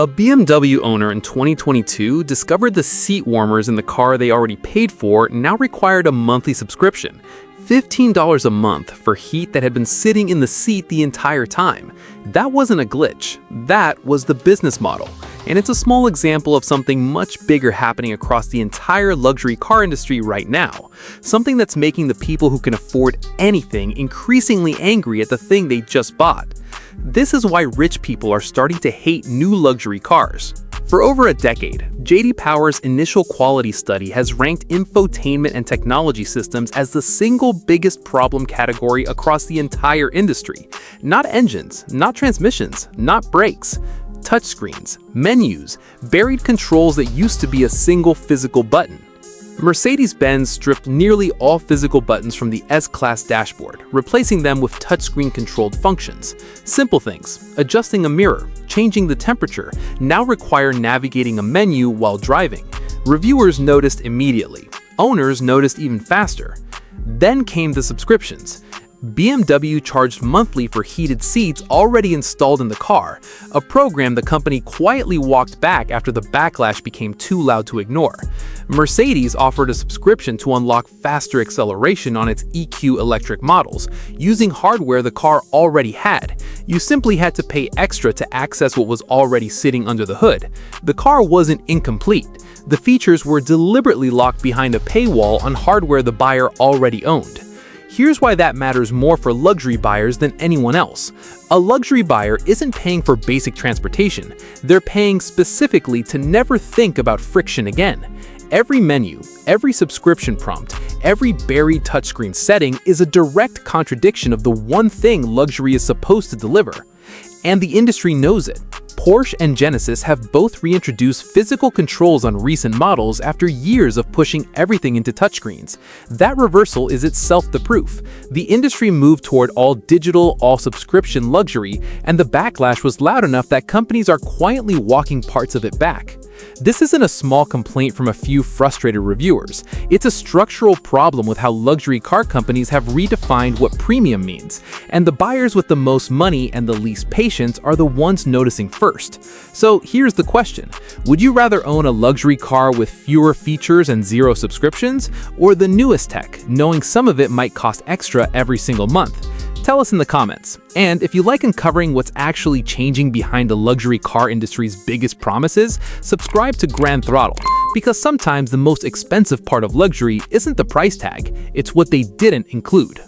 A BMW owner in 2022 discovered the seat warmers in the car they already paid for now required a monthly subscription, $15 a month for heat that had been sitting in the seat the entire time. That wasn't a glitch, that was the business model. And it's a small example of something much bigger happening across the entire luxury car industry right now. Something that's making the people who can afford anything increasingly angry at the thing they just bought. This is why rich people are starting to hate new luxury cars. For over a decade, J.D. Power's initial quality study has ranked infotainment and technology systems as the single biggest problem category across the entire industry. Not engines, not transmissions, not brakes. Touchscreens, menus, buried controls that used to be a single physical button. Mercedes-Benz stripped nearly all physical buttons from the S-Class dashboard, replacing them with touchscreen-controlled functions. Simple things, adjusting a mirror, changing the temperature, now require navigating a menu while driving. Reviewers noticed immediately. Owners noticed even faster. Then came the subscriptions. BMW charged monthly for heated seats already installed in the car, a program the company quietly walked back after the backlash became too loud to ignore. Mercedes offered a subscription to unlock faster acceleration on its EQ electric models, using hardware the car already had. You simply had to pay extra to access what was already sitting under the hood. The car wasn't incomplete. The features were deliberately locked behind a paywall on hardware the buyer already owned. Here's why that matters more for luxury buyers than anyone else. A luxury buyer isn't paying for basic transportation. They're paying specifically to never think about friction again. Every menu, every subscription prompt, every buried touchscreen setting is a direct contradiction of the one thing luxury is supposed to deliver. And the industry knows it. Porsche and Genesis have both reintroduced physical controls on recent models after years of pushing everything into touchscreens. That reversal is itself the proof. The industry moved toward all digital, all subscription luxury, and the backlash was loud enough that companies are quietly walking parts of it back. This isn't a small complaint from a few frustrated reviewers. It's a structural problem with how luxury car companies have redefined what premium means, and the buyers with the most money and the least patience are the ones noticing first. So here's the question. Would you rather own a luxury car with fewer features and zero subscriptions, or the newest tech, knowing some of it might cost extra every single month? Tell us in the comments. And if you like uncovering what's actually changing behind the luxury car industry's biggest promises, subscribe to Grand Throttle, because sometimes the most expensive part of luxury isn't the price tag, it's what they didn't include.